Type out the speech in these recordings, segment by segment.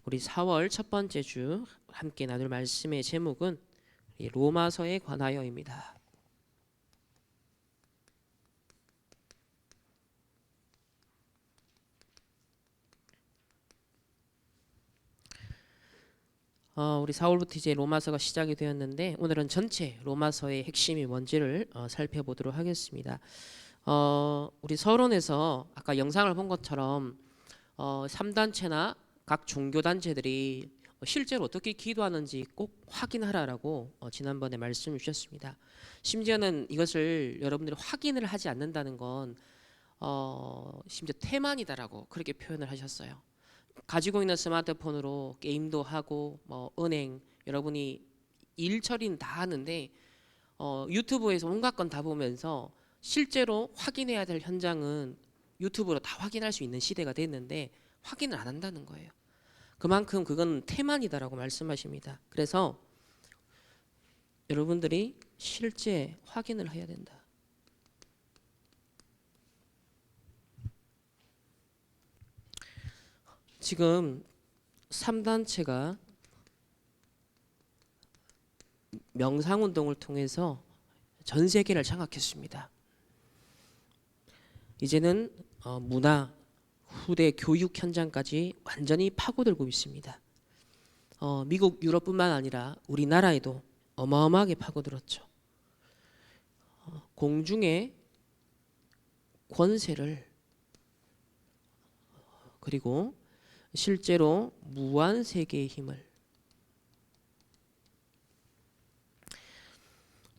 우리 4월 첫 번째 주 함께 나눌 말씀의 제목은 로마서에 관하여입니다. 우리 4월부터 이제 로마서가 시작이 되었는데 오늘은 전체 로마서의 핵심이 뭔지를 살펴보도록 하겠습니다. 우리 서론에서 아까 영상을 본 것처럼 3단체나 각 종교단체들이 실제로 어떻게 기도하는지 꼭 확인하라라고 지난번에 말씀을 주셨습니다. 심지어는 이것을 여러분들이 확인을 하지 않는다는 건 심지어 태만이다라고 그렇게 표현을 하셨어요. 가지고 있는 스마트폰으로 게임도 하고 은행 여러분이 일 처리는 다 하는데 유튜브에서 온갖 건 다 보면서 실제로 확인해야 될 현장은 유튜브로 다 확인할 수 있는 시대가 됐는데 확인을 안 한다는 거예요. 그만큼 그건 태만이다라고 말씀하십니다. 그래서 여러분들이 실제 확인을 해야 된다. 지금 3단체가 명상운동을 통해서 전 세계를 장악했습니다. 이제는 문화, 후대 교육 현장까지 완전히 파고들고 있습니다. 미국, 유럽뿐만 아니라 우리나라에도 어마어마하게 파고들었죠. 공중의 권세를 그리고 실제로 무한 세계의 힘을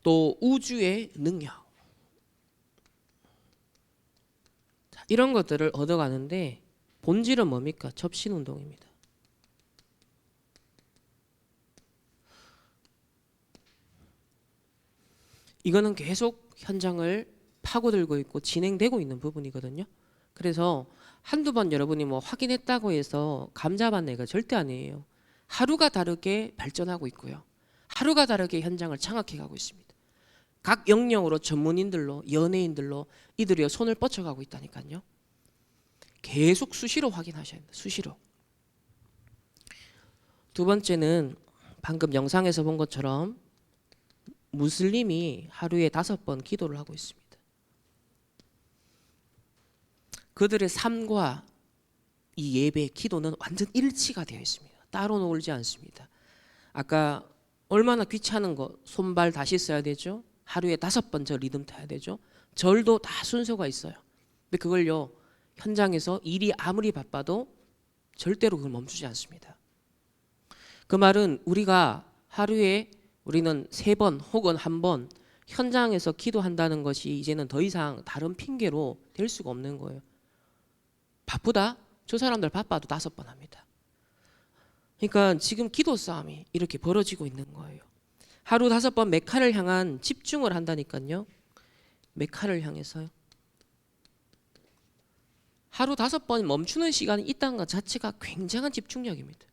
또 우주의 능력 이런 것들을 얻어가는데 본질은 뭡니까? 접신운동입니다. 이거는 계속 현장을 파고들고 있고 진행되고 있는 부분이거든요. 그래서 한두 번 여러분이 확인했다고 해서 감잡아낸 거 절대 아니에요. 하루가 다르게 발전하고 있고요. 하루가 다르게 현장을 장악해가고 있습니다. 각 영역으로 전문인들로 연예인들로 이들이 손을 뻗쳐가고 있다니까요. 계속 수시로 확인하셔야 합니다. 수시로. 두 번째는 방금 영상에서 본 것처럼 무슬림이 하루에 5번 기도를 하고 있습니다. 그들의 삶과 이 예배, 기도는 완전 일치가 되어 있습니다. 따로 놀지 않습니다. 아까 얼마나 귀찮은 거 손발 다 씻어야 되죠. 하루에 5번 저 리듬 타야 되죠. 절도 다 순서가 있어요. 근데 그걸요 현장에서 일이 아무리 바빠도 절대로 그걸 멈추지 않습니다. 그 말은 우리가 하루에 우리는 3번 혹은 1번 현장에서 기도한다는 것이 이제는 더 이상 다른 핑계로 될 수가 없는 거예요. 바쁘다? 저 사람들 바빠도 5번 합니다. 그러니까 지금 기도 싸움이 이렇게 벌어지고 있는 거예요. 하루 5번 메카를 향한 집중을 한다니까요. 메카를 향해서요. 하루 5번 멈추는 시간이 있다는 것 자체가 굉장한 집중력입니다.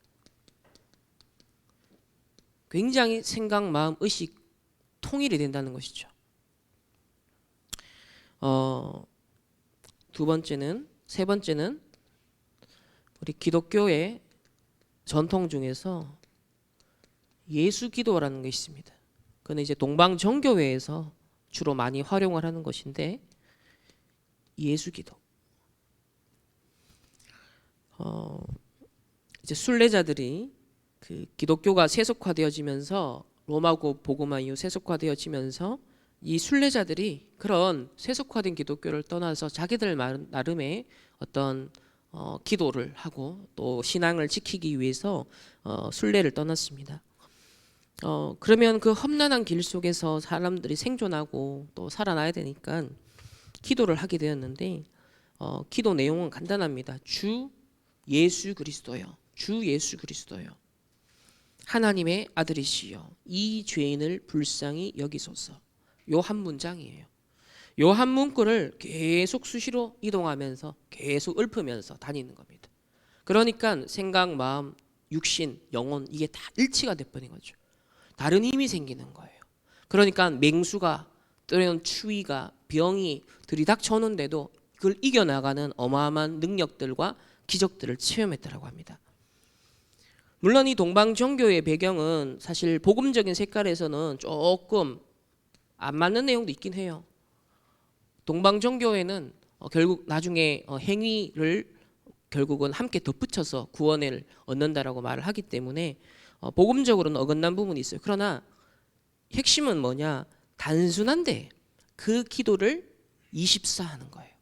굉장히 생각, 마음, 의식 통일이 된다는 것이죠. 세 번째는 우리 기독교의 전통 중에서 예수 기도라는 게 있습니다. 그건 이제 동방 정교회에서 주로 많이 활용을 하는 것인데 예수 기도. 이제 순례자들이 그 기독교가 세속화되어지면서 로마고 복음화 이후 세속화되어지면서 이 순례자들이 그런 세속화된 기독교를 떠나서 자기들 나름의 어떤 기도를 하고 또 신앙을 지키기 위해서 순례를 떠났습니다. 그러면 그 험난한 길 속에서 사람들이 생존하고 또 살아나야 되니까 기도를 하게 되었는데 기도 내용은 간단합니다. 주 예수 그리스도요. 주 예수 그리스도요. 하나님의 아들이시여 이 죄인을 불쌍히 여기소서. 요 한 문장이에요. 요 한 문구를 계속 수시로 이동하면서 계속 읊으면서 다니는 겁니다. 그러니까 생각, 마음, 육신, 영혼 이게 다 일치가 돼버린 거죠. 다른 힘이 생기는 거예요. 그러니까 맹수가 또는 추위가 병이 들이닥쳐오는데도 그걸 이겨나가는 어마어마한 능력들과 기적들을 체험했다고 합니다. 물론 이 동방 종교의 배경은 사실 복음적인 색깔에서는 조금 안 맞는 내용도 있긴 해요. 동방 종교에는 결국 나중에 행위를 결국은 함께 덧붙여서 구원을 얻는다라고 말을 하기 때문에 복음적으로는 어긋난 부분이 있어요. 그러나 핵심은 뭐냐? 단순한데 그 기도를 24 하는 거예요.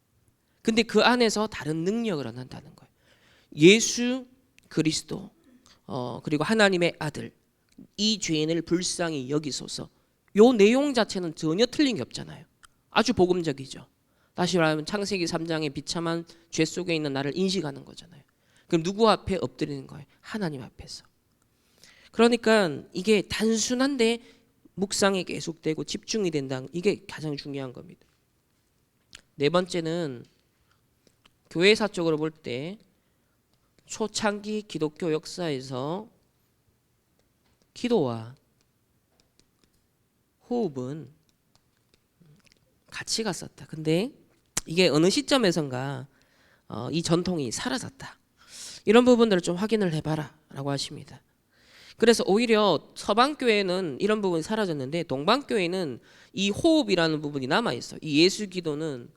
근데 그 안에서 다른 능력을 얻는다는 거예요. 예수 그리스도 그리고 하나님의 아들 이 죄인을 불쌍히 여기소서. 요 내용 자체는 전혀 틀린 게 없잖아요. 아주 복음적이죠. 다시 말하면 창세기 3장의 비참한 죄 속에 있는 나를 인식하는 거잖아요. 그럼 누구 앞에 엎드리는 거예요? 하나님 앞에서. 그러니까 이게 단순한데 묵상이 계속되고 집중이 된다. 이게 가장 중요한 겁니다. 네 번째는 교회사적으로 볼 때 초창기 기독교 역사에서 기도와 호흡은 같이 갔었다. 근데 이게 어느 시점에선가 이 전통이 사라졌다. 이런 부분들을 좀 확인을 해봐라 라고 하십니다. 그래서 오히려 서방교회는 이런 부분이 사라졌는데 동방교회는 이 호흡이라는 부분이 남아있어. 이 예수 기도는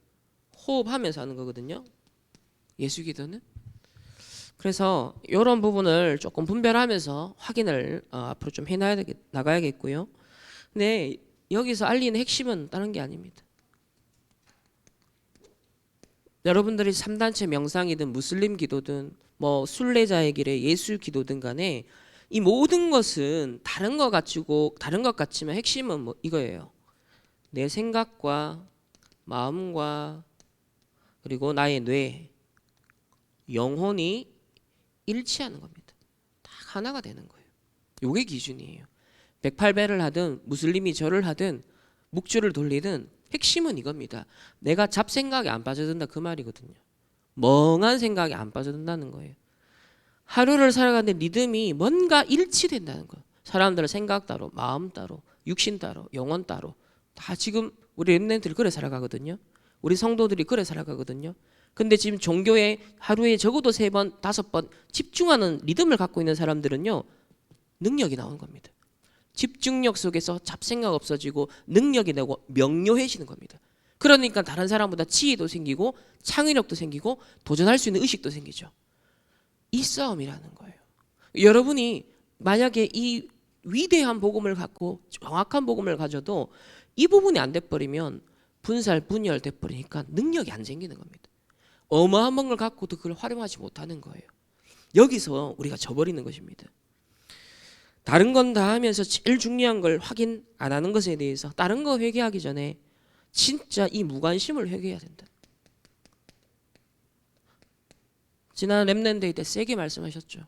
호흡하면서 하는 거거든요. 예수 기도는. 그래서 이런 부분을 조금 분별하면서 확인을 앞으로 좀 나가야겠고요. 근데 여기서 알리는 핵심은 다른 게 아닙니다. 여러분들이 3단체 명상이든 무슬림 기도든 뭐 순례자의 길의 예수 기도든 간에 이 모든 것은 다른 것 같지만 핵심은 뭐 이거예요. 내 생각과 마음과 그리고 나의 뇌, 영혼이 일치하는 겁니다. 딱 하나가 되는 거예요. 요게 기준이에요. 108배를 하든 무슬림이 절을 하든 묵주를 돌리든 핵심은 이겁니다. 내가 잡생각에 안 빠져든다 그 말이거든요. 멍한 생각에 안 빠져든다는 거예요. 하루를 살아가는데 리듬이 뭔가 일치된다는 거예요. 사람들은 생각 따로, 마음 따로, 육신 따로, 영혼 따로 다 지금 우리 랩런트들이 그래 살아가거든요. 우리 성도들이 그래 살아가거든요. 근데 지금 종교에 하루에 적어도 3번, 5번 집중하는 리듬을 갖고 있는 사람들은요. 능력이 나오는 겁니다. 집중력 속에서 잡생각 없어지고 능력이 되고 명료해지는 겁니다. 그러니까 다른 사람보다 지혜도 생기고 창의력도 생기고 도전할 수 있는 의식도 생기죠. 이 싸움이라는 거예요. 여러분이 만약에 이 위대한 복음을 갖고 정확한 복음을 가져도 이 부분이 안 돼버리면 분살 분열 돼버리니까 능력이 안 생기는 겁니다. 어마어마한 걸 갖고도 그걸 활용하지 못하는 거예요. 여기서 우리가 져버리는 것입니다. 다른 건 다 하면서 제일 중요한 걸 확인 안 하는 것에 대해서 다른 거 회개하기 전에 진짜 이 무관심을 회개해야 된다. 지난 랩런데이 때 세게 말씀하셨죠.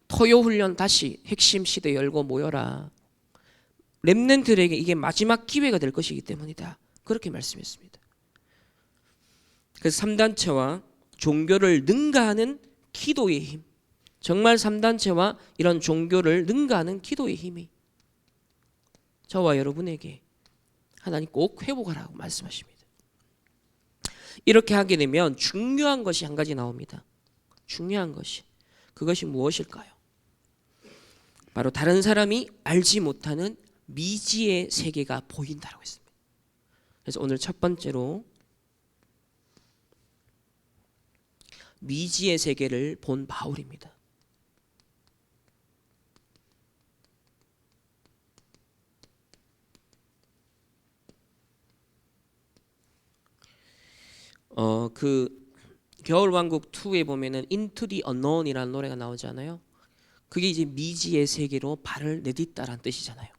토요훈련 다시 핵심 시대 열고 모여라. 랩런트들에게 이게 마지막 기회가 될 것이기 때문이다. 그렇게 말씀했습니다. 그래서 3단체와 종교를 능가하는 기도의 힘, 정말 3단체와 이런 종교를 능가하는 기도의 힘이 저와 여러분에게 하나님 꼭 회복하라고 말씀하십니다. 이렇게 하게 되면 중요한 것이 한 가지 나옵니다. 중요한 것이, 그것이 무엇일까요? 바로 다른 사람이 알지 못하는 미지의 세계가 보인다라고 했습니다. 그래서 오늘 첫 번째로 미지의 세계를 본 바울입니다. 그 겨울왕국 2에 보면은 Into the Unknown이라는 노래가 나오잖아요. 그게 이제 미지의 세계로 발을 내딛다라는 뜻이잖아요.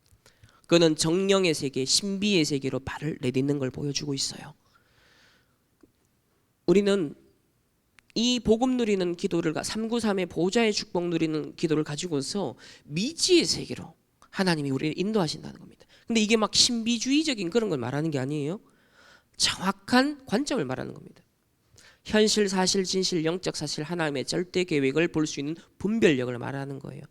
그는 정령의 세계, 신비의 세계로 발을 내딛는 걸 보여주고 있어요. 우리는 이 복음 누리는 기도를 393의 보좌의 축복 누리는 기도를 가지고서 미지의 세계로 하나님이 우리를 인도하신다는 겁니다. 근데 이게 막 신비주의적인 그런 걸 말하는 게 아니에요. 정확한 관점을 말하는 겁니다. 현실, 사실, 진실, 영적 사실, 하나님의 절대 계획을 볼 수 있는 분별력을 말하는 거예요.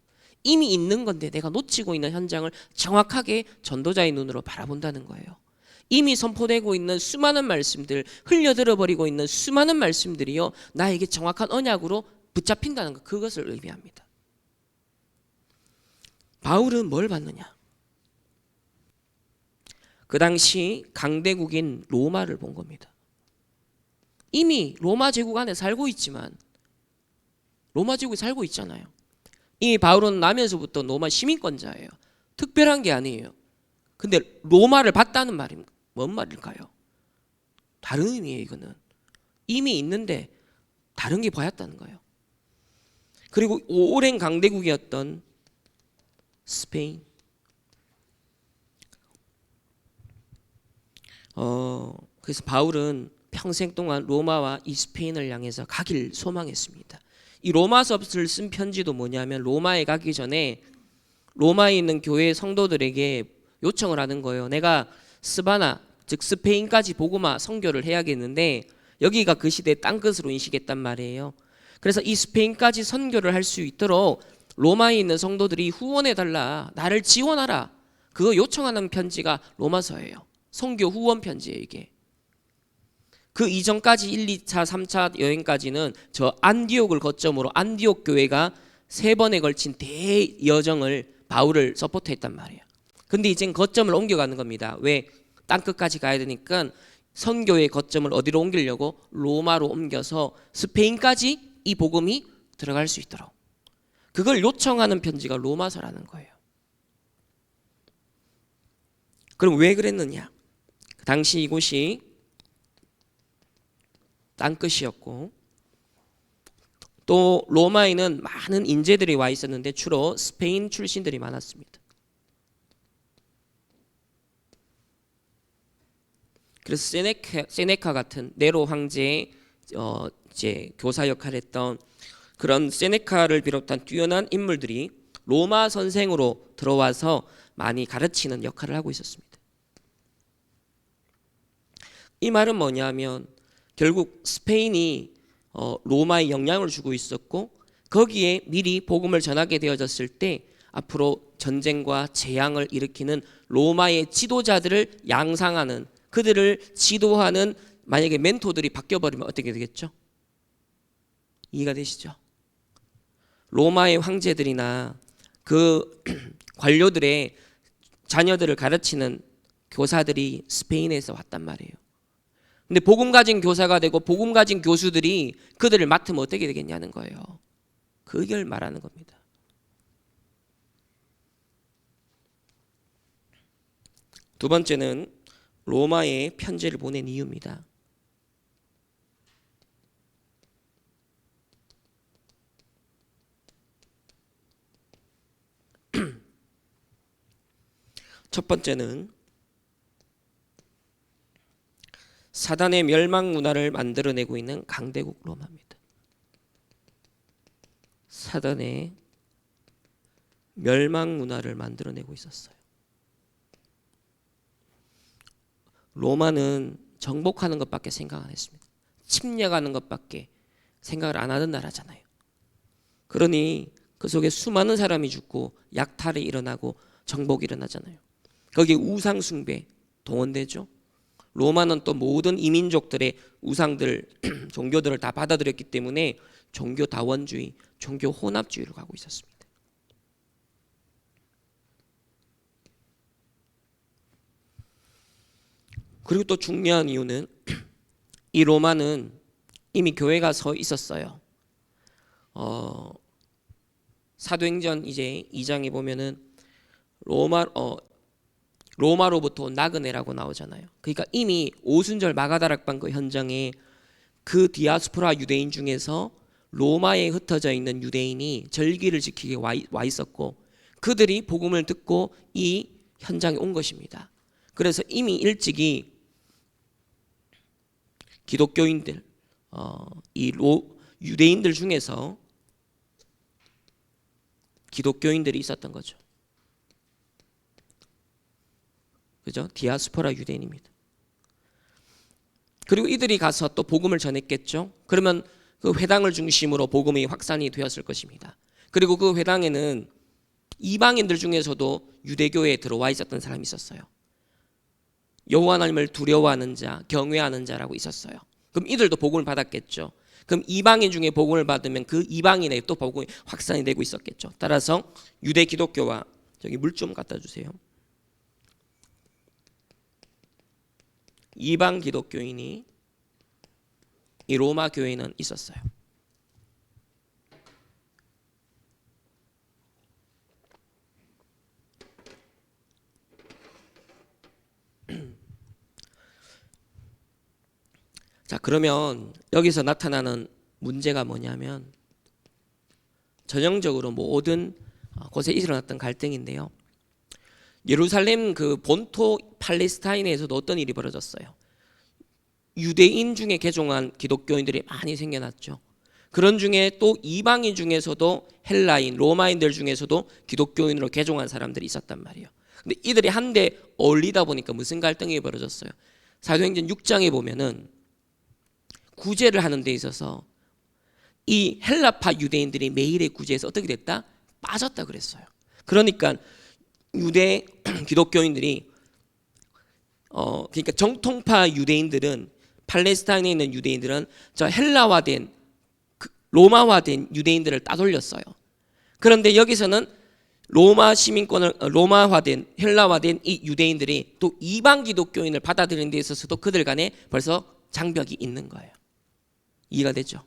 이미 있는 건데 내가 놓치고 있는 현장을 정확하게 전도자의 눈으로 바라본다는 거예요. 이미 선포되고 있는 수많은 말씀들, 흘려들어버리고 있는 수많은 말씀들이요, 나에게 정확한 언약으로 붙잡힌다는 것, 그것을 의미합니다. 바울은 뭘 봤느냐? 그 당시 강대국인 로마를 본 겁니다. 이미 로마 제국 안에 살고 있지만 로마 제국에 살고 있잖아요. 이미 바울은 나면서부터 로마 시민권자예요. 특별한 게 아니에요. 근데 로마를 봤다는 말이 뭔 말일까요? 다른 의미예요. 이거는 이미 있는데 다른 게 보였다는 거예요. 그리고 오랜 강대국이었던 스페인, 그래서 바울은 평생 동안 로마와 이 스페인을 향해서 가길 소망했습니다. 이 로마서를 쓴 편지도 뭐냐면 로마에 가기 전에 로마에 있는 교회 성도들에게 요청을 하는 거예요. 내가 스바나 즉 스페인까지 복음화 선교를 해야겠는데 여기가 그 시대의 땅끝으로 인식했단 말이에요. 그래서 이 스페인까지 선교를 할 수 있도록 로마에 있는 성도들이 후원해달라, 나를 지원하라, 그거 요청하는 편지가 로마서예요. 선교 후원 편지예요. 이게 그 이전까지 1, 2차, 3차 여행까지는 저 안디옥을 거점으로 안디옥 교회가 3번에 걸친 대여정을 바울을 서포트했단 말이에요. 근데 이젠 거점을 옮겨가는 겁니다. 왜? 땅끝까지 가야 되니까 선교의 거점을 어디로 옮기려고? 로마로 옮겨서 스페인까지 이 복음이 들어갈 수 있도록 그걸 요청하는 편지가 로마서라는 거예요. 그럼 왜 그랬느냐? 당시 이곳이 땅끝이었고 또 로마에는 많은 인재들이 와 있었는데 주로 스페인 출신들이 많았습니다. 그래서 세네카 같은 네로 황제의 이제 교사 역할을 했던 그런 세네카를 비롯한 뛰어난 인물들이 로마 선생으로 들어와서 많이 가르치는 역할을 하고 있었습니다. 이 말은 뭐냐면 결국 스페인이 로마에 영향을 주고 있었고 거기에 미리 복음을 전하게 되어졌을 때 앞으로 전쟁과 재앙을 일으키는 로마의 지도자들을 양상하는 그들을 지도하는 만약에 멘토들이 바뀌어버리면 어떻게 되겠죠? 이해가 되시죠? 로마의 황제들이나 그 관료들의 자녀들을 가르치는 교사들이 스페인에서 왔단 말이에요. 근데 복음 가진 교사가 되고 복음 가진 교수들이 그들을 맡으면 어떻게 되겠냐는 거예요. 그걸 말하는 겁니다. 두 번째는 로마에 편지를 보낸 이유입니다. 첫 번째는 사단의 멸망 문화를 만들어내고 있는 강대국 로마입니다. 사단의 멸망 문화를 만들어내고 있었어요. 로마는 정복하는 것밖에 생각 안 했습니다. 침략하는 것밖에 생각을 안 하는 나라잖아요. 그러니 그 속에 수많은 사람이 죽고 약탈이 일어나고 정복이 일어나잖아요. 거기에 우상 숭배 동원되죠. 로마는 또 모든 이민족들의 우상들, 종교들을 다 받아들였기 때문에 종교 다원주의, 종교 혼합주의로 가고 있었습니다. 그리고 또 중요한 이유는 이 로마는 이미 교회가 서 있었어요. 사도행전 이제 2장에 보면은 로마로부터 온 나그네라고 나오잖아요. 그러니까 이미 오순절 마가다락방 그 현장에 그 디아스포라 유대인 중에서 로마에 흩어져 있는 유대인이 절기를 지키게 와 있었고 그들이 복음을 듣고 이 현장에 온 것입니다. 그래서 이미 일찍이 기독교인들, 유대인들 중에서 기독교인들이 있었던 거죠. 그죠? 디아스포라 유대인입니다. 그리고 이들이 가서 또 복음을 전했겠죠. 그러면 그 회당을 중심으로 복음이 확산이 되었을 것입니다. 그리고 그 회당에는 이방인들 중에서도 유대교에 들어와 있었던 사람이 있었어요. 여호와 하나님을 두려워하는 자, 경외하는 자라고 있었어요. 그럼 이들도 복음을 받았겠죠. 그럼 이방인 중에 복음을 받으면 그 이방인에 또 복음이 확산이 되고 있었겠죠. 따라서 유대 기독교와 저기 물 좀 갖다 주세요. 이방 기독교인이 이 로마 교회에는 있었어요. 자, 그러면 여기서 나타나는 문제가 뭐냐면 전형적으로 모든 곳에 일어났던 갈등인데요. 예루살렘 그 본토 팔레스타인에서도 어떤 일이 벌어졌어요. 유대인 중에 개종한 기독교인들이 많이 생겨났죠. 그런 중에 또 이방인 중에서도 헬라인, 로마인들 중에서도 기독교인으로 개종한 사람들이 있었단 말이에요. 근데 이들이 한데 어울리다 보니까 무슨 갈등이 벌어졌어요. 사도행전 6장에 보면은 구제를 하는 데 있어서 이 헬라파 유대인들이 매일의 구제에서 어떻게 됐다? 빠졌다 그랬어요. 그러니까 유대 기독교인들이 그러니까 정통파 유대인들은 팔레스타인에 있는 유대인들은 저 헬라화된 로마화된 유대인들을 따돌렸어요. 그런데 여기서는 로마 시민권을 로마화된 헬라화된 이 유대인들이 또 이방 기독교인을 받아들이는 데 있어서도 그들 간에 벌써 장벽이 있는 거예요. 이해가 되죠?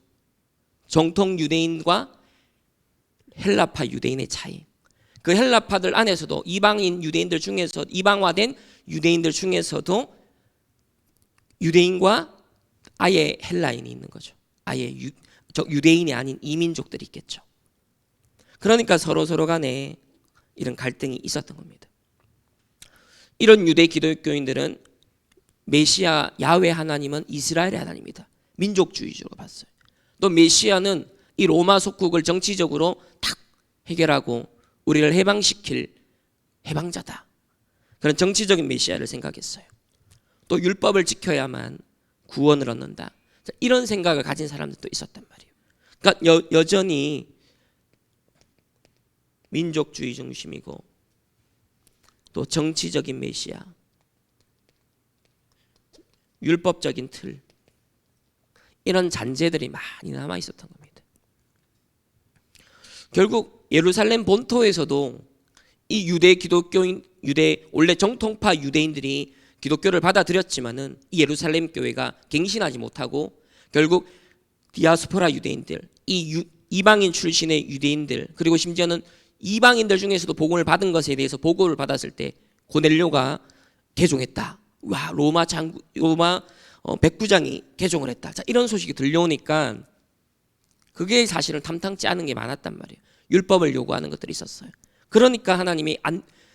정통 유대인과 헬라파 유대인의 차이. 그 헬라파들 안에서도 이방인 유대인들 중에서 이방화된 유대인들 중에서도 유대인과 아예 헬라인이 있는 거죠. 아예 유대인이 아닌 이민족들이 있겠죠. 그러니까 서로 간에 이런 갈등이 있었던 겁니다. 이런 유대 기독교인들은 메시아 야훼 하나님은 이스라엘의 하나님이다. 민족주의적으로 봤어요. 또 메시아는 이 로마 속국을 정치적으로 탁 해결하고 우리를 해방시킬 해방자다. 그런 정치적인 메시아를 생각했어요. 또 율법을 지켜야만 구원을 얻는다. 이런 생각을 가진 사람들도 있었단 말이에요. 그러니까 여전히 민족주의 중심이고 또 정치적인 메시아, 율법적인 틀, 이런 잔재들이 많이 남아 있었던 겁니다. 결국 예루살렘 본토에서도 이 유대 기독교인, 원래 정통파 유대인들이 기독교를 받아들였지만은 이 예루살렘 교회가 갱신하지 못하고 결국 디아스포라 유대인들, 이방인 출신의 유대인들, 그리고 심지어는 이방인들 중에서도 복음을 받은 것에 대해서 보고를 받았을 때 고넬료가 개종했다. 와, 로마 백부장이 개종을 했다. 자, 이런 소식이 들려오니까 그게 사실은 탐탁지 않은 게 많았단 말이에요. 율법을 요구하는 것들이 있었어요. 그러니까 하나님이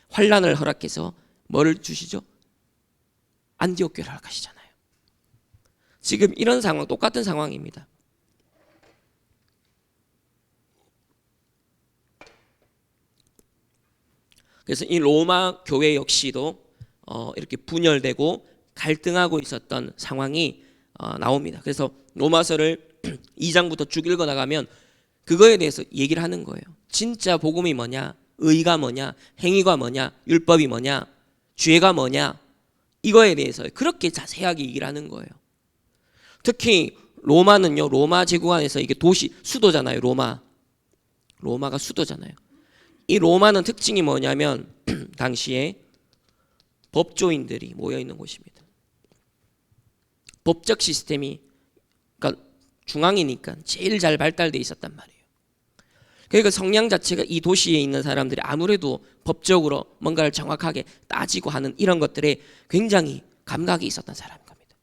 환란을 허락해서 뭐를 주시죠? 안디옥 교회를 허락하시잖아요. 지금 이런 상황, 똑같은 상황입니다. 그래서 이 로마 교회 역시도 이렇게 분열되고 갈등하고 있었던 상황이 나옵니다. 그래서 로마서를 2장부터 쭉 읽어 나가면 그거에 대해서 얘기를 하는 거예요. 진짜 복음이 뭐냐, 의가 뭐냐, 행위가 뭐냐, 율법이 뭐냐, 죄가 뭐냐, 이거에 대해서 그렇게 자세하게 얘기를 하는 거예요. 특히 로마는요, 로마 제국 안에서 이게 도시 수도잖아요. 로마가 수도잖아요. 이 로마는 특징이 뭐냐면 당시에 법조인들이 모여 있는 곳입니다. 법적 시스템이 그러니까 중앙이니까 제일 잘 발달돼 있었단 말이에요. 그러니까 성향 자체가 이 도시에 있는 사람들이 아무래도 법적으로 뭔가를 정확하게 따지고 하는 이런 것들에 굉장히 감각이 있었던 사람인 겁니다.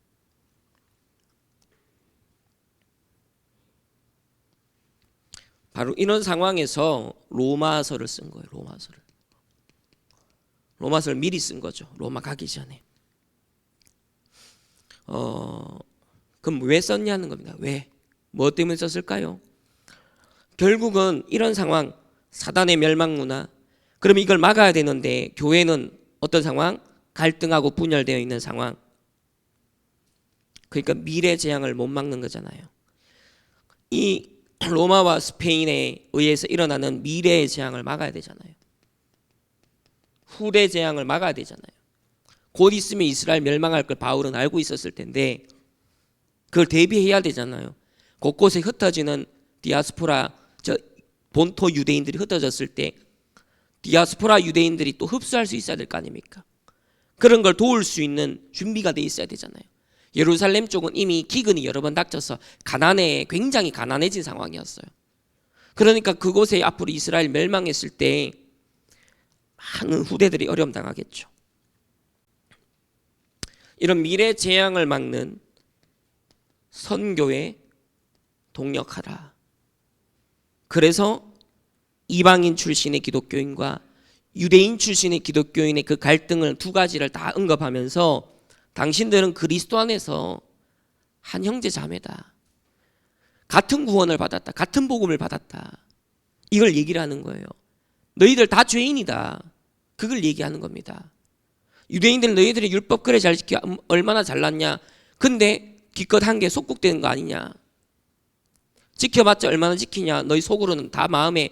바로 이런 상황에서 로마서를 쓴 거예요. 로마서를 미리 쓴 거죠. 로마 가기 전에. 그럼 왜 썼냐는 겁니다. 왜? 뭐 때문에 썼을까요? 결국은 이런 상황, 사단의 멸망 문화, 그럼 이걸 막아야 되는데 교회는 어떤 상황? 갈등하고 분열되어 있는 상황. 그러니까 미래 재앙을 못 막는 거잖아요. 이 로마와 스페인에 의해서 일어나는 미래의 재앙을 막아야 되잖아요. 후대 재앙을 막아야 되잖아요. 곧 있으면 이스라엘 멸망할 걸 바울은 알고 있었을 텐데 그걸 대비해야 되잖아요. 곳곳에 흩어지는 디아스포라, 저 본토 유대인들이 흩어졌을 때 디아스포라 유대인들이 또 흡수할 수 있어야 될 거 아닙니까? 그런 걸 도울 수 있는 준비가 돼 있어야 되잖아요. 예루살렘 쪽은 이미 기근이 여러 번 닥쳐서 굉장히 가난해진 상황이었어요. 그러니까 그곳에 앞으로 이스라엘 멸망했을 때 많은 후대들이 어려움 당하겠죠. 이런 미래 재앙을 막는 선교에 동력하라. 그래서 이방인 출신의 기독교인과 유대인 출신의 기독교인의 그 갈등을 두 가지를 다 언급하면서 당신들은 그리스도 안에서 한 형제 자매다. 같은 구원을 받았다. 같은 복음을 받았다. 이걸 얘기를 하는 거예요. 너희들 다 죄인이다. 그걸 얘기하는 겁니다. 유대인들은 너희들이 율법 그래 잘 지켜 얼마나 잘났냐. 근데 기껏 한 게 속국되는 거 아니냐. 지켜봤자 얼마나 지키냐. 너희 속으로는 다 마음에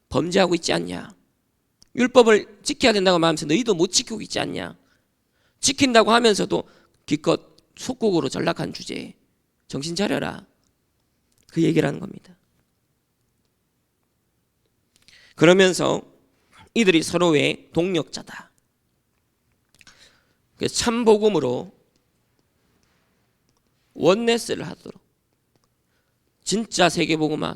범죄하고 있지 않냐. 율법을 지켜야 된다고 하면서 너희도 못 지키고 있지 않냐. 지킨다고 하면서도 기껏 속국으로 전락한 주제에 정신 차려라. 그 얘기를 하는 겁니다. 그러면서 이들이 서로의 동력자다. 참 복음으로 원네스를 하도록 진짜 세계복음화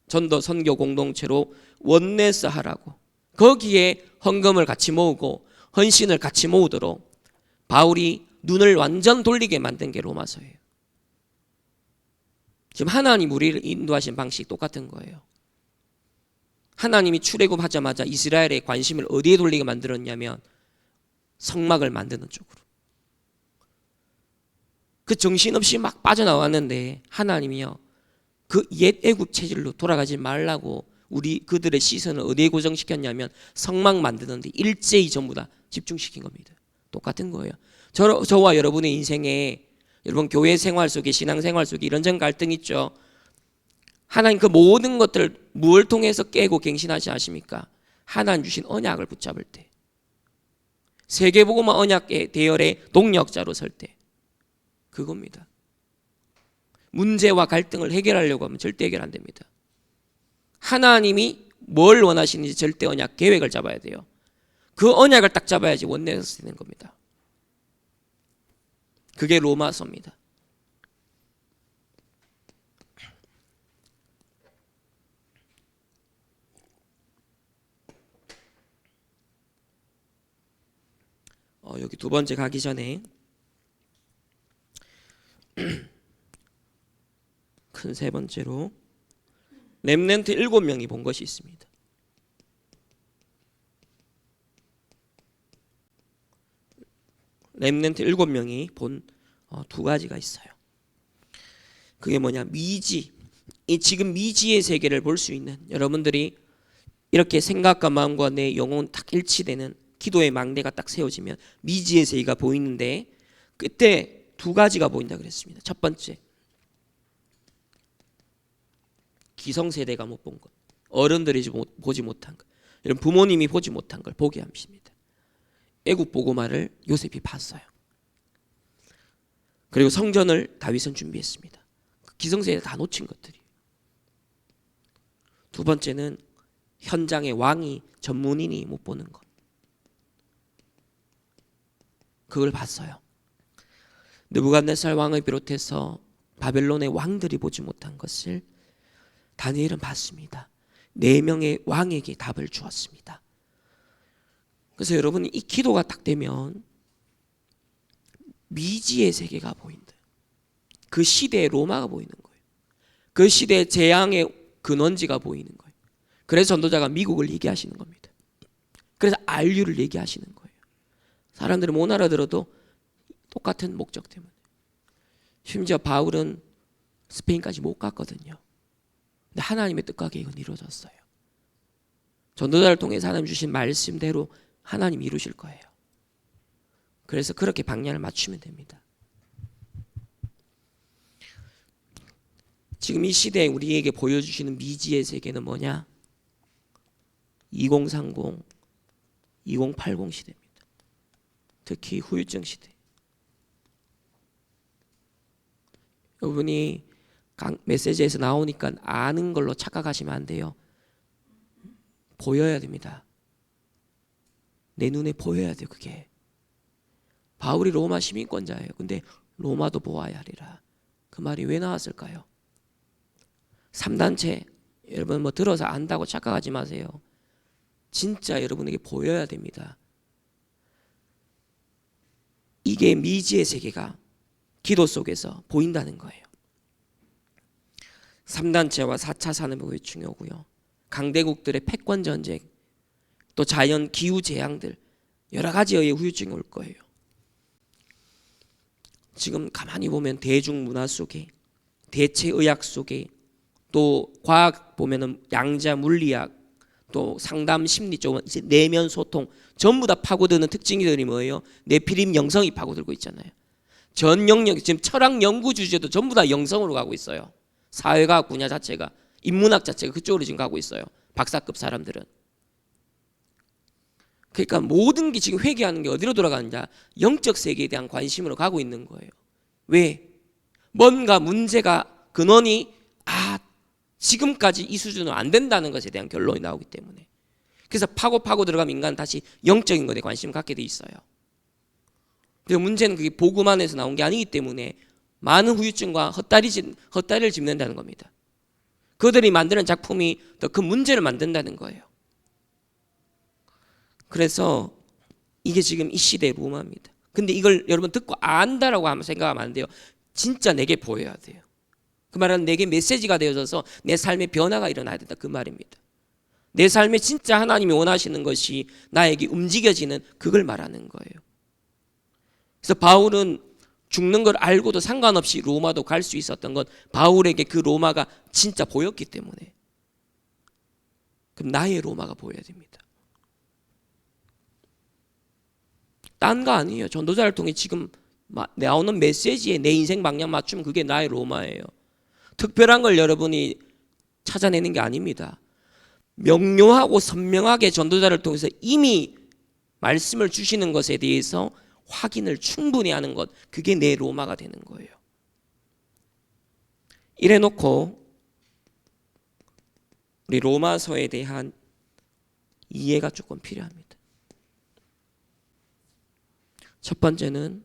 전도 선교 공동체로 원네스 하라고 거기에 헌금을 같이 모으고 헌신을 같이 모으도록 바울이 눈을 완전 돌리게 만든 게 로마서예요. 지금 하나님 우리를 인도하신 방식이 똑같은 거예요. 하나님이 출애굽하자마자 이스라엘의 관심을 어디에 돌리게 만들었냐면 성막을 만드는 쪽으로. 그 정신없이 막 빠져나왔는데 하나님이요 그 옛 애굽 체질로 돌아가지 말라고 그들의 시선을 어디에 고정시켰냐면 성막 만드는데 일제히 전부 다 집중시킨 겁니다. 똑같은 거예요. 저와 여러분의 인생에 여러분 교회 생활 속에 신앙생활 속에 이런저런 갈등 있죠. 하나님 그 모든 것들을 무엇을 통해서 깨고 갱신하지 않습니까? 하나님 주신 언약을 붙잡을 때 세계복음화 언약의 대열의 동력자로 설 때 그겁니다. 문제와 갈등을 해결하려고 하면 절대 해결 안 됩니다. 하나님이 뭘 원하시는지 절대 언약 계획을 잡아야 돼요. 그 언약을 딱 잡아야지 원내에서 되는 겁니다. 그게 로마서입니다. 여기 두 번째 가기 전에 큰 세 번째로 렘넌트 7명이 본 것이 있습니다. 렘넌트 7명이 본 두 가지가 있어요. 그게 뭐냐? 지금 미지의 세계를 볼 수 있는 여러분들이 이렇게 생각과 마음과 내 영혼 딱 일치되는 기도의 망대가 딱 세워지면 미지의 세계가 보이는데 그때 두 가지가 보인다 그랬습니다. 첫 번째, 기성세대가 못 본 것, 어른들이 보지 못한 것, 이런 부모님이 보지 못한 걸 보게 합니다. 애굽 보고마를 요셉이 봤어요. 그리고 성전을 다윗은 준비했습니다. 기성세대 다 놓친 것들이. 두 번째는 현장의 왕이 전문인이 못 보는 것. 그걸 봤어요. 느부갓네살 왕을 비롯해서 바벨론의 왕들이 보지 못한 것을 다니엘은 봤습니다. 4명의 왕에게 답을 주었습니다. 그래서 여러분이 이 기도가 딱 되면 미지의 세계가 보인다. 그 시대의 로마가 보이는 거예요. 그 시대의 재앙의 근원지가 보이는 거예요. 그래서 전도자가 미국을 얘기하시는 겁니다. 그래서 RU를 얘기하시는 거예요. 사람들이 못 알아들어도 똑같은 목적 때문에. 심지어 바울은 스페인까지 못 갔거든요. 근데 하나님의 뜻과 계획은 이루어졌어요. 전도자를 통해서 하나님 주신 말씀대로 하나님 이루실 거예요. 그래서 그렇게 방향을 맞추면 됩니다. 지금 이 시대에 우리에게 보여주시는 미지의 세계는 뭐냐? 2030, 2080 시대입니다. 특히 후유증 시대. 여러분이 메시지에서 나오니까 아는 걸로 착각하시면 안 돼요. 보여야 됩니다. 내 눈에 보여야 돼요. 그게 바울이 로마 시민권자예요. 근데 로마도 보아야 하리라. 그 말이 왜 나왔을까요? 3단체 여러분 뭐 들어서 안다고 착각하지 마세요. 진짜 여러분에게 보여야 됩니다. 이게 미지의 세계가 기도 속에서 보인다는 거예요. 3단체와 4차 산업이 중요하고요. 강대국들의 패권 전쟁, 또 자연 기후 재앙들, 여러 가지의 후유증이 올 거예요. 지금 가만히 보면 대중문화 속에, 대체의학 속에, 또 과학 보면은 양자 물리학, 또 상담 심리 쪽은 내면 소통 전부 다 파고드는 특징들이 뭐예요? 네피림 영성이 파고들고 있잖아요. 전 영역 지금 철학 연구 주제도 전부 다 영성으로 가고 있어요. 사회과학 분야 자체가 인문학 자체가 그쪽으로 지금 가고 있어요. 박사급 사람들은. 그러니까 모든 게 지금 회귀하는 게 어디로 돌아가느냐? 영적 세계에 대한 관심으로 가고 있는 거예요. 왜? 뭔가 문제가 근원이 지금까지 이 수준은 안 된다는 것에 대한 결론이 나오기 때문에. 그래서 파고 들어가면 인간은 다시 영적인 것에 관심을 갖게 돼 있어요. 그리고 문제는 그게 복음 안에서 나온 게 아니기 때문에 많은 후유증과 헛다리를 짚는다는 겁니다. 그들이 만드는 작품이 더 큰 문제를 만든다는 거예요. 그래서 이게 지금 이 시대의 로마입니다. 근데 이걸 여러분 듣고 안다라고 하면 생각하면 안 돼요. 진짜 내게 보여야 돼요. 그 말은 내게 메시지가 되어져서 내 삶의 변화가 일어나야 된다. 그 말입니다. 내 삶에 진짜 하나님이 원하시는 것이 나에게 움직여지는 그걸 말하는 거예요. 그래서 바울은 죽는 걸 알고도 상관없이 로마도 갈 수 있었던 건 바울에게 그 로마가 진짜 보였기 때문에. 그럼 나의 로마가 보여야 됩니다. 딴 거 아니에요. 전도자를 통해 지금 나오는 메시지에 내 인생 방향 맞추면 그게 나의 로마예요. 특별한 걸 여러분이 찾아내는 게 아닙니다. 명료하고 선명하게 전도자를 통해서 이미 말씀을 주시는 것에 대해서 확인을 충분히 하는 것, 그게 내 로마가 되는 거예요. 이래 놓고 우리 로마서에 대한 이해가 조금 필요합니다. 첫 번째는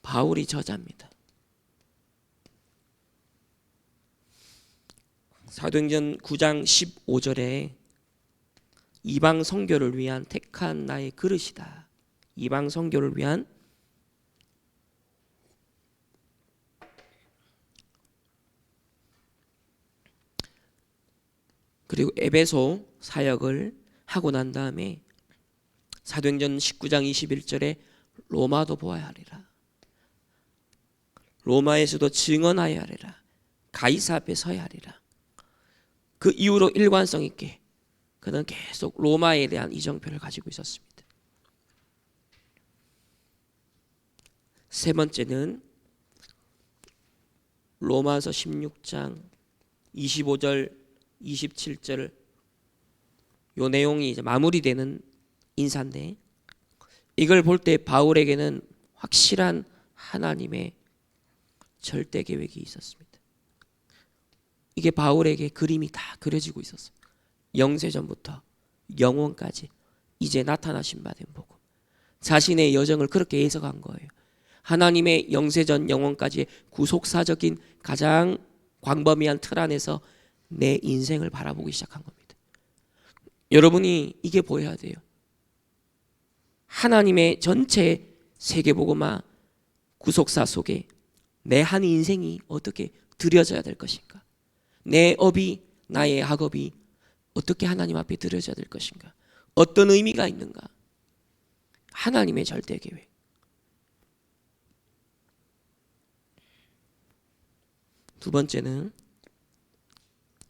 바울이 저자입니다. 사도행전 9장 15절에 이방 선교를 위한 택한 나의 그릇이다. 이방 선교를 위한 그리고 에베소 사역을 하고 난 다음에 사도행전 19장 21절에 로마도 보아야 하리라. 로마에서도 증언하여야 하리라. 가이사 앞에 서야 하리라. 그 이후로 일관성 있게 그는 계속 로마에 대한 이정표를 가지고 있었습니다. 세 번째는 로마서 16장 25절 27절 요 내용이 이제 마무리되는 인사인데 이걸 볼 때 바울에게는 확실한 하나님의 절대 계획이 있었습니다. 이게 바울에게 그림이 다 그려지고 있었어요. 영세전부터 영원까지 이제 나타나신 바 된 복음. 자신의 여정을 그렇게 해석한 거예요. 하나님의 영세전 영원까지의 구속사적인 가장 광범위한 틀 안에서 내 인생을 바라보기 시작한 겁니다. 여러분이 이게 보여야 돼요. 하나님의 전체 세계복음화 구속사 속에 내 한 인생이 어떻게 드려져야 될 것인가? 내 업이 나의 학업이 어떻게 하나님 앞에 드려져야 될 것인가? 어떤 의미가 있는가? 하나님의 절대 계획. 두 번째는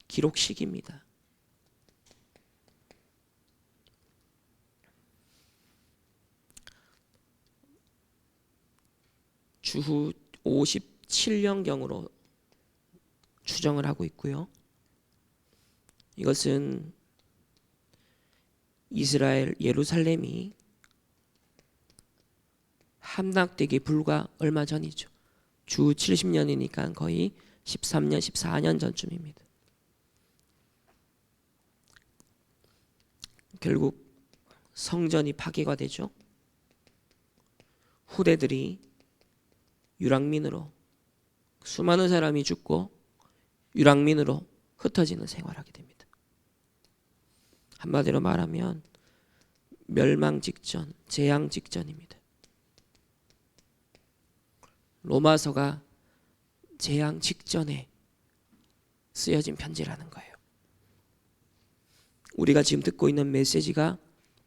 기록식입니다. 주후 57년경으로 추정을 하고 있고요. 이것은 이스라엘 예루살렘이 함락되기 불과 얼마 전이죠. 주 70년이니까 거의 13년, 14년 전쯤입니다. 결국 성전이 파괴가 되죠. 후대들이 유랑민으로 수많은 사람이 죽고 유랑민으로 흩어지는 생활을 하게 됩니다. 한마디로 말하면 멸망 직전, 재앙 직전입니다. 로마서가 재앙 직전에 쓰여진 편지라는 거예요. 우리가 지금 듣고 있는 메시지가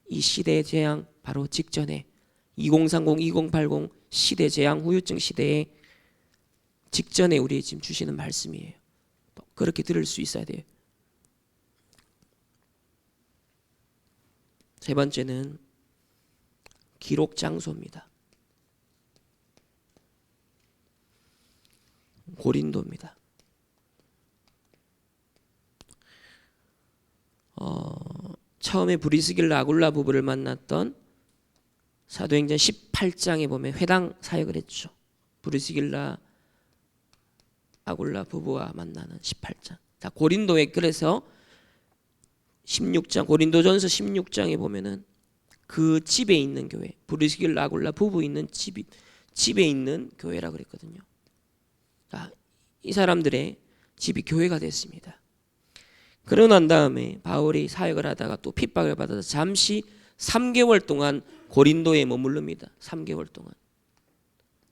이 시대의 재앙 바로 직전에 2030, 2080 시대 재앙 후유증 시대의 직전에 우리 지금 주시는 말씀이에요. 그렇게 들을 수 있어야 돼요. 세 번째는 기록 장소입니다. 고린도입니다. 처음에 브리스길라 아굴라 부부를 만났던 사도행전 18장에 보면 회당 사역을 했죠. 브리스길라 아굴라 부부와 만나는 18장. 자, 고린도에 그래서 16장 고린도전서 16장에 보면은 그 집에 있는 교회, 브리스길라 아굴라 부부 있는 집에 있는 교회라 그랬거든요. 자, 이 사람들의 집이 교회가 됐습니다. 그러고 난 다음에 바울이 사역을 하다가 또 핍박을 받아서 잠시 3개월 동안 고린도에 머무릅니다. 3개월 동안.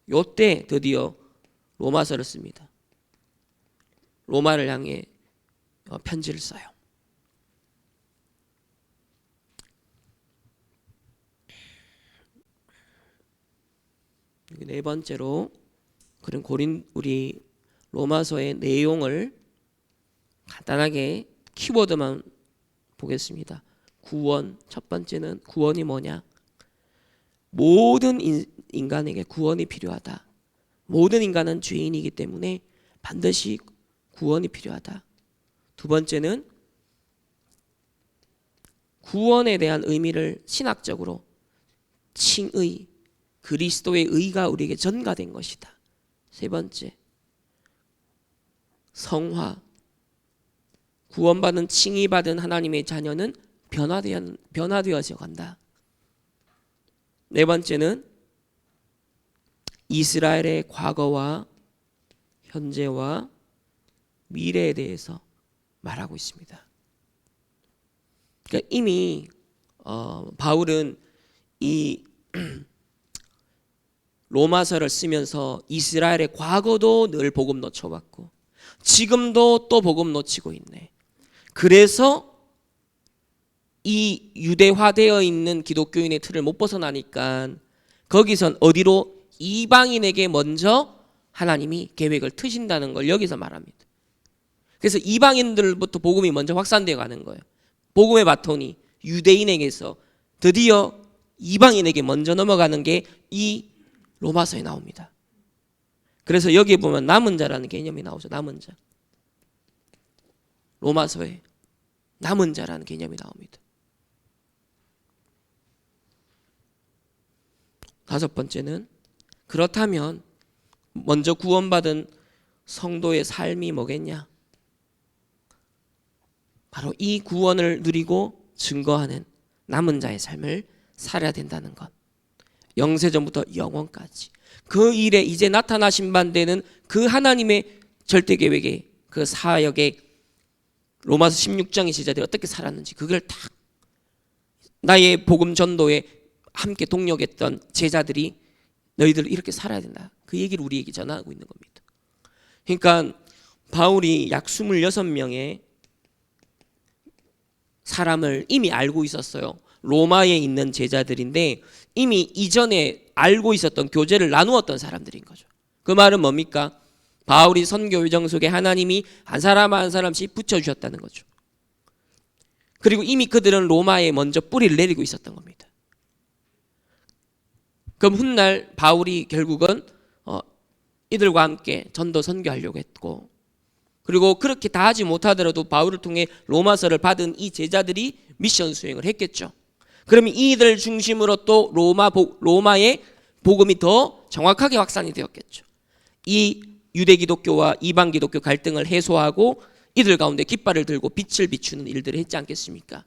요때 드디어 로마서를 씁니다. 로마를 향해 편지를 써요. 네 번째로 그런 우리 로마서의 내용을 간단하게 키워드만 보겠습니다. 구원, 첫 번째는 구원이 뭐냐? 모든 인간에게 구원이 필요하다. 모든 인간은 죄인이기 때문에 반드시 구원이 필요하다. 두 번째는 구원에 대한 의미를 신학적으로 칭의, 그리스도의 의가 우리에게 전가된 것이다. 세 번째, 성화, 구원받은 칭의받은 하나님의 자녀는 변화되어져 간다. 네 번째는 이스라엘의 과거와 현재와 미래에 대해서 말하고 있습니다. 그러니까 이미 바울은 이 로마서를 쓰면서 이스라엘의 과거도 늘 복음 놓쳐왔고 지금도 또 복음 놓치고 있네. 그래서 이 유대화되어 있는 기독교인의 틀을 못 벗어나니까 거기선 어디로 이방인에게 먼저 하나님이 계획을 트신다는 걸 여기서 말합니다. 그래서 이방인들부터 복음이 먼저 확산되어 가는 거예요. 복음의 바톤이 유대인에게서 드디어 이방인에게 먼저 넘어가는 게 이 로마서에 나옵니다. 그래서 여기에 보면 남은 자라는 개념이 나오죠. 남은 자. 로마서에 남은 자라는 개념이 나옵니다. 다섯 번째는 그렇다면 먼저 구원받은 성도의 삶이 뭐겠냐? 바로 이 구원을 누리고 증거하는 남은 자의 삶을 살아야 된다는 것. 영세전부터 영원까지 그 일에 이제 나타나신 반대는 그 하나님의 절대 계획에 그 사역에 로마서 16장의 제자들이 어떻게 살았는지 그걸 딱 나의 복음 전도에 함께 동력했던 제자들이 너희들 이렇게 살아야 된다. 그 얘기를 우리에게 전하고 있는 겁니다. 그러니까 바울이 약 26명의 사람을 이미 알고 있었어요. 로마에 있는 제자들인데 이미 이전에 알고 있었던 교제를 나누었던 사람들인 거죠. 그 말은 뭡니까? 바울이 선교 여정 속에 하나님이 한 사람 한 사람씩 붙여주셨다는 거죠. 그리고 이미 그들은 로마에 먼저 뿌리를 내리고 있었던 겁니다. 그럼 훗날 바울이 결국은 이들과 함께 전도 선교하려고 했고 그리고 그렇게 다 하지 못하더라도 바울을 통해 로마서를 받은 이 제자들이 미션 수행을 했겠죠. 그러면 이들 중심으로 또 로마의 복음이 더 정확하게 확산이 되었겠죠. 이 유대 기독교와 이방 기독교 갈등을 해소하고 이들 가운데 깃발을 들고 빛을 비추는 일들을 했지 않겠습니까?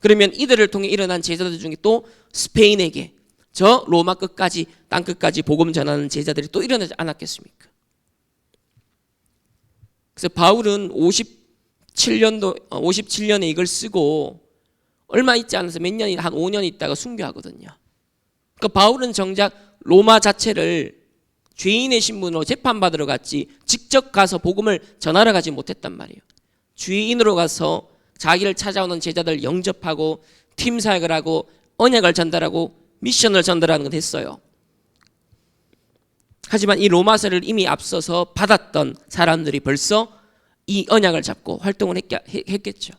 그러면 이들을 통해 일어난 제자들 중에 또 스페인에게 저 로마 끝까지 땅 끝까지 복음 전하는 제자들이 또 일어나지 않았겠습니까? 그래서 바울은 57년에 이걸 쓰고 얼마 있지 않아서 몇 년이 한 5년 있다가 순교하거든요. 그러니까 바울은 정작 로마 자체를 죄인의 신분으로 재판받으러 갔지 직접 가서 복음을 전하러 가지 못했단 말이에요. 죄인으로 가서 자기를 찾아오는 제자들 영접하고 팀 사역을 하고 언약을 전달하고 미션을 전달하는 건 했어요. 하지만 이 로마서를 이미 앞서서 받았던 사람들이 벌써 이 언약을 잡고 활동을 했겠죠.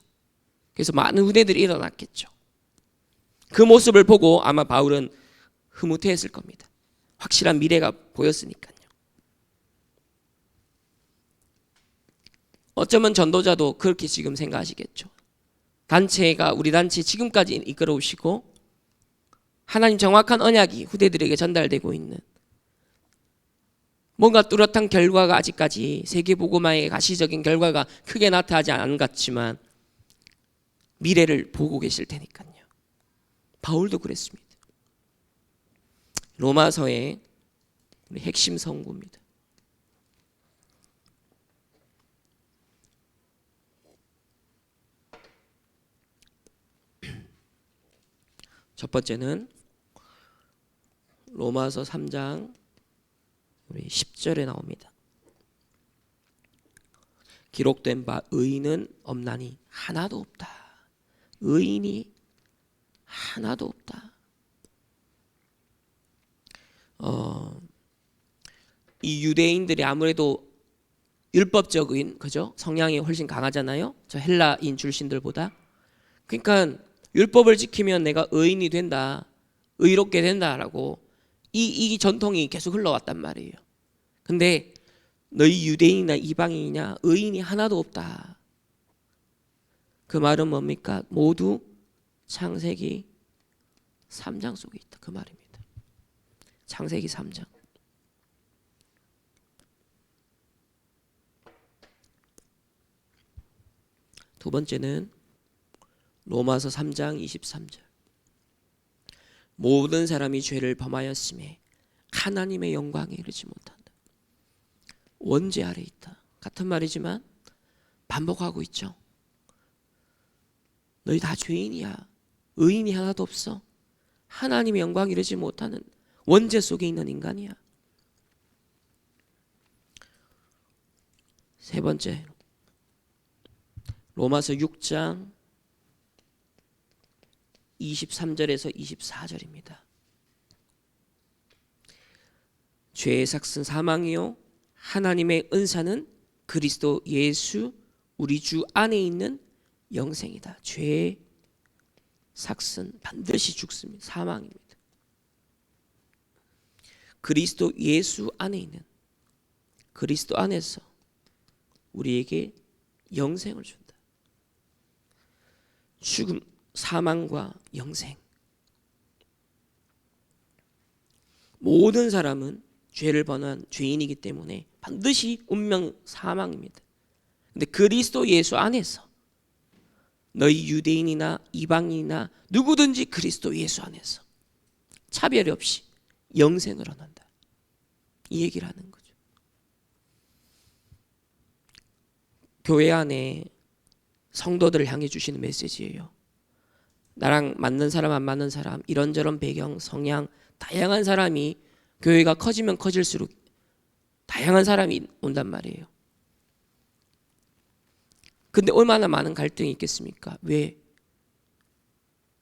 그래서 많은 후대들이 일어났겠죠. 그 모습을 보고 아마 바울은 흐뭇해했을 겁니다. 확실한 미래가 보였으니까요. 어쩌면 전도자도 그렇게 지금 생각하시겠죠. 단체가 우리 단체 지금까지 이끌어 오시고 하나님 정확한 언약이 후대들에게 전달되고 있는 뭔가 뚜렷한 결과가 아직까지 세계복음화의 가시적인 결과가 크게 나타나지 않은 것 같지만 미래를 보고 계실 테니까요. 바울도 그랬습니다. 로마서의 우리 핵심 성구입니다. 첫 번째는 로마서 3장 우리 10절에 나옵니다. 기록된 바 의인은 없나니 하나도 없다. 의인이 하나도 없다. 이 유대인들이 아무래도 율법적인 그죠? 성향이 훨씬 강하잖아요. 저 헬라인 출신들보다. 그러니까 율법을 지키면 내가 의인이 된다, 의롭게 된다라고 이 전통이 계속 흘러왔단 말이에요. 근데 너희 유대인이나 이방인이냐 의인이 하나도 없다. 그 말은 뭡니까? 모두 창세기 3장 속에 있다. 그 말입니다. 창세기 3장. 두 번째는 로마서 3장 23절. 모든 사람이 죄를 범하였음에 하나님의 영광에 이르지 못한다. 원죄 아래 있다. 같은 말이지만 반복하고 있죠. 너희 다 죄인이야. 의인이 하나도 없어. 하나님의 영광에 이르지 못하는 원죄 속에 있는 인간이야. 세 번째, 로마서 6장 23절에서 24절입니다. 죄의 삭은 사망이요 하나님의 은사는 그리스도 예수 우리 주 안에 있는 영생이다. 죄의 삭은 반드시 죽습니다. 사망입니다. 그리스도 예수 안에 있는 그리스도 안에서 우리에게 영생을 준다. 죽음, 사망과 영생. 모든 사람은 죄를 범한 죄인이기 때문에 반드시 운명 사망입니다. 근데 그리스도 예수 안에서 너희 유대인이나 이방인이나 누구든지 그리스도 예수 안에서 차별 없이 영생을 얻는다. 이 얘기를 하는 거죠. 교회 안에 성도들을 향해 주시는 메시지예요. 나랑 맞는 사람 안 맞는 사람 이런저런 배경 성향 다양한 사람이 교회가 커지면 커질수록 다양한 사람이 온단 말이에요. 근데 얼마나 많은 갈등이 있겠습니까? 왜?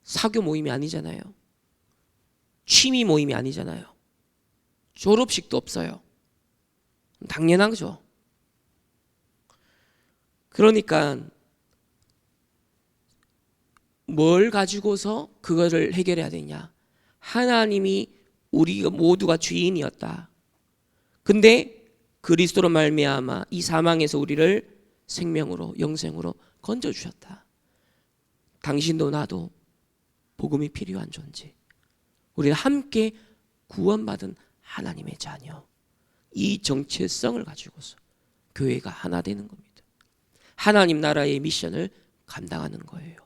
사교 모임이 아니잖아요. 취미 모임이 아니잖아요. 졸업식도 없어요. 당연한 거죠. 그러니까 뭘 가지고서 그거를 해결해야 되냐? 하나님이 우리가 모두가 죄인이었다. 근데 그리스도로 말미암아 이 사망에서 우리를 생명으로 영생으로 건져 주셨다. 당신도 나도 복음이 필요한 존재. 우리는 함께 구원받은 하나님의 자녀. 이 정체성을 가지고서 교회가 하나 되는 겁니다. 하나님 나라의 미션을 감당하는 거예요.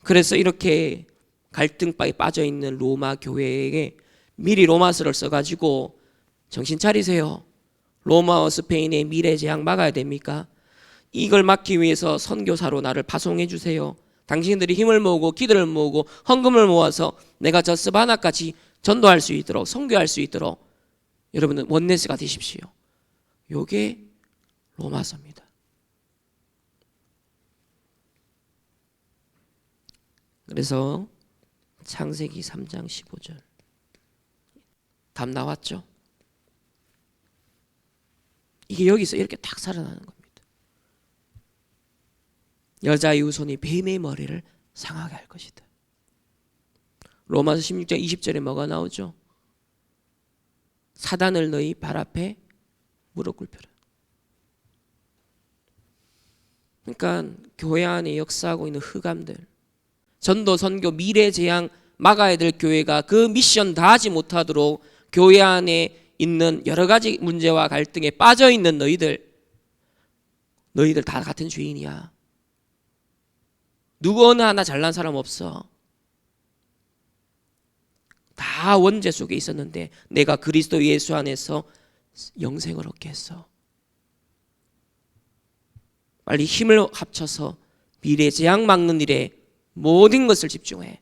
그래서 이렇게 갈등바에 빠져있는 로마 교회에게 미리 로마서를 써가지고 정신 차리세요. 로마와 스페인의 미래 재앙 막아야 됩니까? 이걸 막기 위해서 선교사로 나를 파송해 주세요. 당신들이 힘을 모으고 기도를 모으고 헌금을 모아서 내가 저 스바나까지 전도할 수 있도록 선교할 수 있도록 여러분은 원네스가 되십시오. 요게 로마서입니다. 그래서 창세기 3장 15절 답 나왔죠? 이게 여기서 이렇게 딱 살아나는 겁니다. 여자의 후손이 뱀의 머리를 상하게 할 것이다. 로마서 16장 20절에 뭐가 나오죠? 사단을 너희 발 앞에 무릎 꿇혀라. 그러니까 교회 안에 역사하고 있는 흑암들, 전도, 선교, 미래 재앙 막아야 될 교회가 그 미션 다 하지 못하도록 교회 안에 있는 여러 가지 문제와 갈등에 빠져 있는 너희들 다 같은 죄인이야. 누구 어느 하나 잘난 사람 없어. 다 원죄 속에 있었는데 내가 그리스도 예수 안에서 영생을 얻게 했어. 빨리 힘을 합쳐서 미래 재앙 막는 일에 모든 것을 집중해.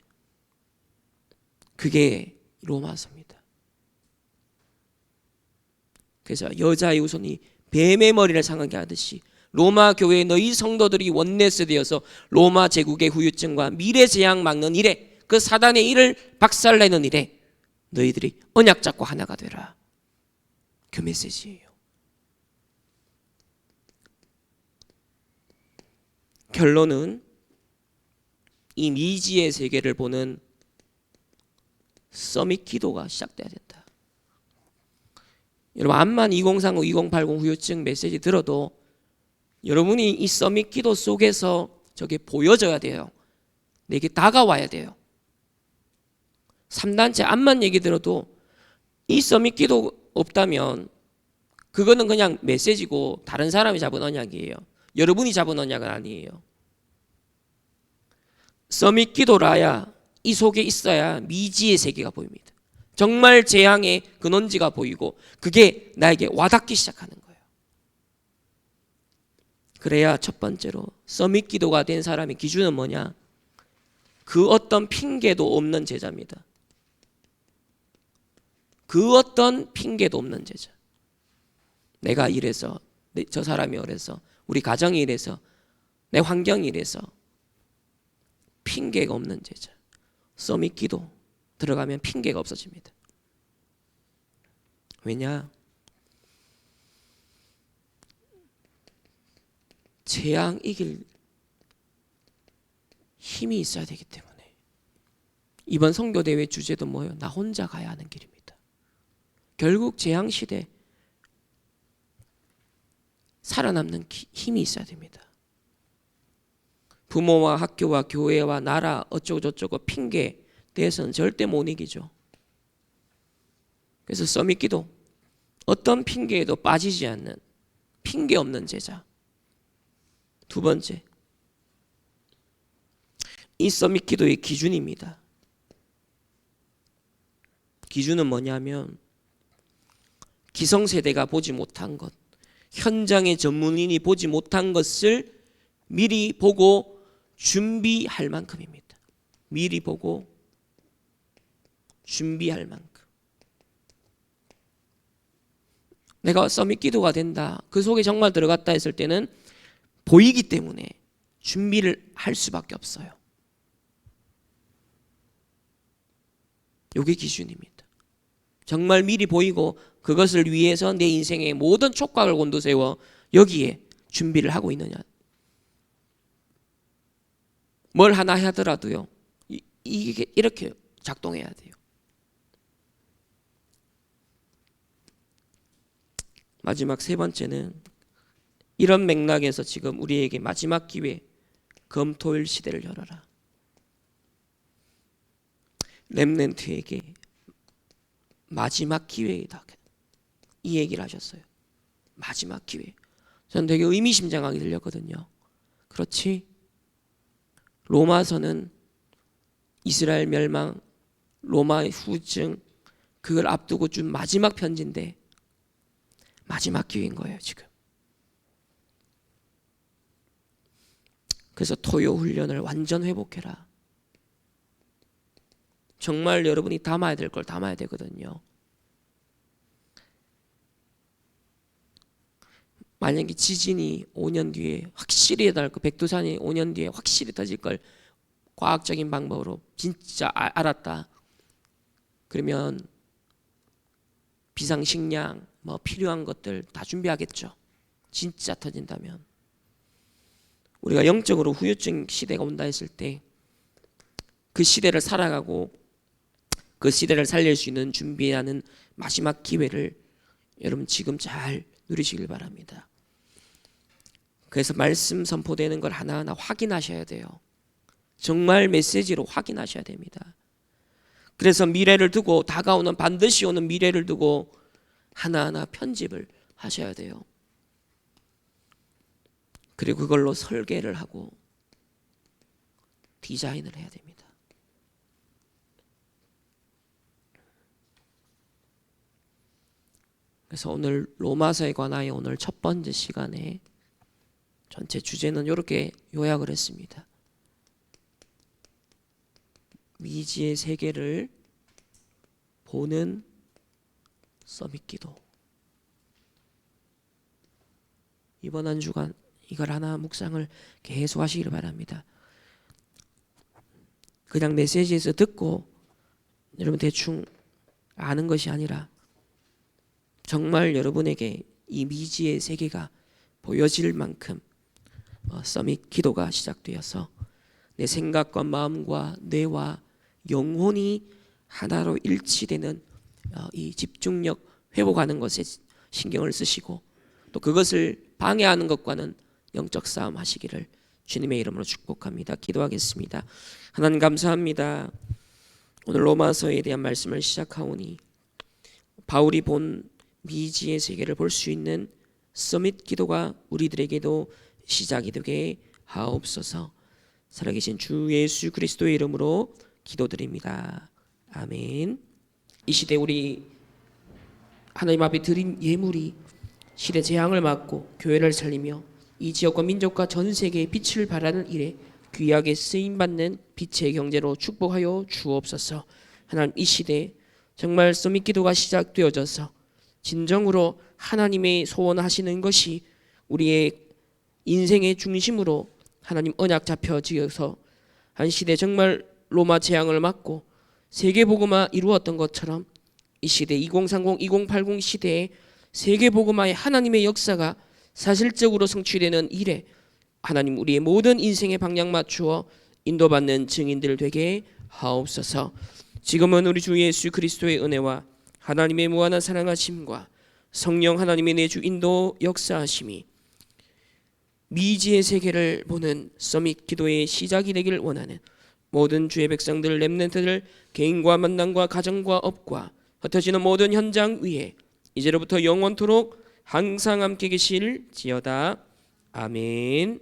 그게 로마서입니다. 그래서 여자의 후손이 뱀의 머리를 상하게 하듯이 로마 교회의 너희 성도들이 원네스 되어서 로마 제국의 후유증과 미래 재앙 막는 일에, 그 사단의 일을 박살내는 일에 너희들이 언약 잡고 하나가 되라. 그 메시지예요. 결론은 이 미지의 세계를 보는 서밋 기도가 시작돼야 된다. 여러분 암만 2030, 2080 후유증 메시지 들어도 여러분이 이 서밋 기도 속에서 저게 보여져야 돼요. 내게 다가와야 돼요. 3단체 암만 얘기 들어도 이 서밋 기도 없다면 그거는 그냥 메시지고 다른 사람이 잡은 언약이에요. 여러분이 잡은 언약은 아니에요. 서밋 기도라야 이 속에 있어야 미지의 세계가 보입니다. 정말 재앙의 근원지가 보이고 그게 나에게 와닿기 시작하는 거예요. 그래야 첫 번째로 서밋 기도가 된 사람의 기준은 뭐냐? 그 어떤 핑계도 없는 제자입니다. 그 어떤 핑계도 없는 제자. 내가 이래서, 저 사람이 이래서, 우리 가정이 이래서, 내 환경이 이래서 핑계가 없는 제자. 서밋 기도 들어가면 핑계가 없어집니다. 왜냐? 재앙 이길 힘이 있어야 되기 때문에. 이번 선교대회 주제도 뭐예요? 나 혼자 가야 하는 길입니다. 결국 재앙 시대 살아남는 힘이 있어야 됩니다. 부모와 학교와 교회와 나라 어쩌고 저쩌고 핑계 대해서는 절대 못 이기죠. 그래서 서밋 기도, 어떤 핑계에도 빠지지 않는 핑계 없는 제자. 두 번째, 이 서밋 기도의 기준입니다. 기준은 뭐냐면 기성세대가 보지 못한 것, 현장의 전문인이 보지 못한 것을 미리 보고 준비할 만큼입니다. 미리 보고 준비할 만큼. 내가 서밋 기도가 된다, 그 속에 정말 들어갔다 했을 때는 보이기 때문에 준비를 할 수밖에 없어요. 이게 기준입니다. 정말 미리 보이고 그것을 위해서 내 인생의 모든 촉각을 곤두세워 여기에 준비를 하고 있느냐. 뭘 하나 하더라도요, 이게 이렇게 작동해야 돼요. 마지막 세 번째는 이런 맥락에서 지금 우리에게 마지막 기회, 금토일 시대를 열어라. 렘넌트에게 마지막 기회이다, 이 얘기를 하셨어요. 마지막 기회. 저는 되게 의미심장하게 들렸거든요. 그렇지? 로마서는 이스라엘 멸망, 로마의 후증, 그걸 앞두고 준 마지막 편지인데 마지막 기회인 거예요 지금. 그래서 토요 훈련을 완전 회복해라. 정말 여러분이 담아야 될 걸 담아야 되거든요. 만약에 지진이 5년 뒤에 확실히 일어날 거, 백두산이 5년 뒤에 확실히 터질 걸 과학적인 방법으로 진짜 알았다. 그러면 비상식량 뭐 필요한 것들 다 준비하겠죠. 진짜 터진다면. 우리가 영적으로 후유증 시대가 온다 했을 때 그 시대를 살아가고 그 시대를 살릴 수 있는 준비하는 마지막 기회를 여러분 지금 잘 누리시길 바랍니다. 그래서 말씀 선포되는 걸 하나하나 확인하셔야 돼요. 정말 메시지로 확인하셔야 됩니다. 그래서 미래를 두고 다가오는 반드시 오는 미래를 두고 하나하나 편집을 하셔야 돼요. 그리고 그걸로 설계를 하고 디자인을 해야 됩니다. 그래서 오늘 로마서에 관하여 오늘 첫 번째 시간에 전체 주제는 이렇게 요약을 했습니다. 미지의 세계를 보는 서밋 기도. 이번 한 주간 이걸 하나 묵상을 계속 하시기를 바랍니다. 그냥 메시지에서 듣고 여러분 대충 아는 것이 아니라 정말 여러분에게 이 미지의 세계가 보여질 만큼 서밋 기도가 시작되어서 내 생각과 마음과 뇌와 영혼이 하나로 일치되는 이 집중력 회복하는 것에 신경을 쓰시고 또 그것을 방해하는 것과는 영적 싸움 하시기를 주님의 이름으로 축복합니다. 기도하겠습니다. 하나님 감사합니다. 오늘 로마서에 대한 말씀을 시작하오니 바울이 본 미지의 세계를 볼 수 있는 서밋 기도가 우리들에게도 시작이 되게 하옵소서. 살아계신 주 예수 그리스도의 이름으로 기도드립니다. 아멘. 이 시대 우리 하나님 앞에 드린 예물이 시대 재앙을 막고 교회를 살리며 이 지역과 민족과 전 세계에 빛을 발하는 일에 귀하게 쓰임받는 빛의 경제로 축복하여 주옵소서. 하나님 이 시대에 정말 서밋 기도가 시작되어져서 진정으로 하나님의 소원하시는 것이 우리의 인생의 중심으로 하나님 언약 잡혀지어서 한 시대 정말 로마 재앙을 막고 세계복음화 이루었던 것처럼 이 시대 2030, 2080 시대에 세계복음화의 하나님의 역사가 사실적으로 성취되는 일에 하나님 우리의 모든 인생의 방향 맞추어 인도받는 증인들 되게 하옵소서. 지금은 우리 주 예수 그리스도의 은혜와 하나님의 무한한 사랑하심과 성령 하나님의 내주 인도 역사하심이 미지의 세계를 보는 서밋 기도의 시작이 되길 원하는 모든 주의 백성들 렘넌트들 개인과 만남과 가정과 업과 흩어지는 모든 현장 위에 이제로부터 영원토록 항상 함께 계실지어다. 아멘.